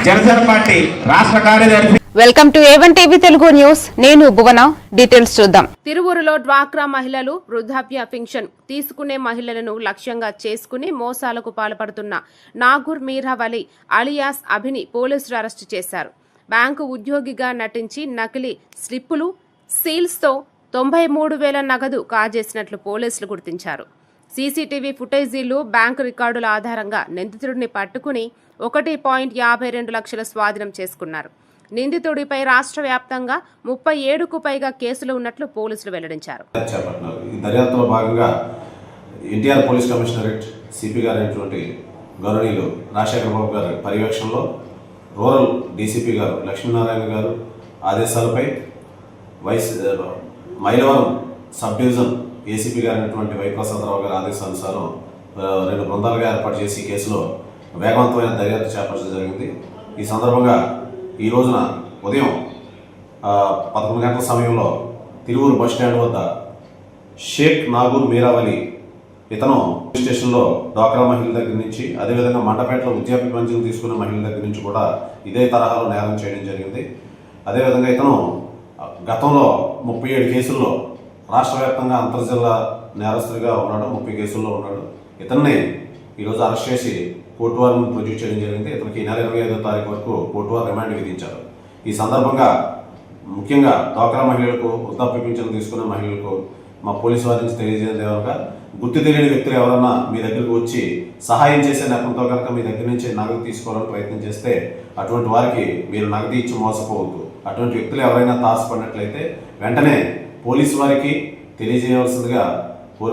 Janasena party రాష్ట్ర కార్యదర్శి. Welcome to A1 TV Telugu news. నేను భువన. డీటెయిల్స్ చూద్దాం. తిరువూరులో డ్వాక్రా మహిళలు వృద్ధాప్య పెన్షన్ తీసుకునే మహిళలను లక్ష్యంగా చేసుకుని మోసాలకు పాల్పడుతున్న నాగూర్ మీరావలి అలియాస్ అభిని పోలీసులు అరెస్టు చేశారు. బ్యాంకు ఉద్యోగిగా నటించి నకిలీ స్లిప్పులు, సీల్స్తో 93,000 నగదు కాజేసినట్లు పోలీసులు గుర్తించారు. సీసీటీవీ ఫుటేజీలు, బ్యాంకు రికార్డుల ఆధారంగా నిందితుడిని పట్టుకుని 1.52 లక్షల స్వాధీనం చేసుకున్నారు. నిందితుడిపై రాష్ట్ర వ్యాప్తంగా 37కు పైగా కేసులు ఉన్నట్లు పోలీసులు వెల్లడించారు. దర్యాప్తులో భాగంగా ఎన్టీఆర్ పోలీస్ కమిషనరేట్ సిపి గారైనటువంటి గౌరవనీయులు రాజశేఖర బాబు గారి పర్యవేక్షణలో రూరల్ డీసీపీ గారు లక్ష్మీనారాయణ గారు ఆదేశాలపై మైలవరం సబ్ డివిజన్ ఏసీపీ గారైనటువంటి వైప్రసాదరావు గారి ఆదేశానుసారం 2 బృందాలుగా ఏర్పాటు చేసి ఈ కేసులో వేగవంతమైన దర్యాప్తు చేపట్టడం జరిగింది. ఈ సందర్భంగా ఈ రోజున ఉదయం 11 గంటల సమయంలో తిరువూరు బస్టాండ్ వద్ద షేక్ నాగూర్ మీరావలి ఇతను స్టేషన్లో డ్వాక్రా మహిళల దగ్గర నుంచి, అదేవిధంగా మండపేటలో వృద్ధాప్య పెన్షన్ తీసుకున్న మహిళల దగ్గర నుంచి కూడా ఇదే తరహాలో నేరం చేయడం జరిగింది. అదేవిధంగా ఇతను గతంలో 37 కేసుల్లో రాష్ట్ర వ్యాప్తంగా అంతర్జిల్లా నేరస్తుడిగా ఉన్నాడు. 30 కేసుల్లో ఉన్నాడు. ఇతన్ని ఈరోజు అరెస్ట్ చేసి కోర్టు వారిని ప్రొడ్యూస్ చేయడం జరిగింది. ఇతనికి ఈ నెల 25వ తారీఖు వరకు కోర్టు వారు రిమాండ్ విధించారు. ఈ సందర్భంగా ముఖ్యంగా డ్వాక్రా మహిళలకు, వృద్ధాప్య పెన్షన్ తీసుకున్న మహిళలకు మా పోలీసు వారి నుంచి తెలియజేయడం కనుక గుర్తు తెలియని వ్యక్తులు ఎవరన్నా మీ దగ్గరకు వచ్చి సహాయం చేసే నెపంతో కనుక మీ దగ్గర నుంచి నగదు తీసుకోవాలని ప్రయత్నం చేస్తే అటువంటి వారికి మీరు నగదు ఇచ్చి మోసపోవద్దు. అటువంటి వ్యక్తులు ఎవరైనా తారసపడినట్లయితే వెంటనే పోలీసు వారికి తెలియజేయవలసిందిగా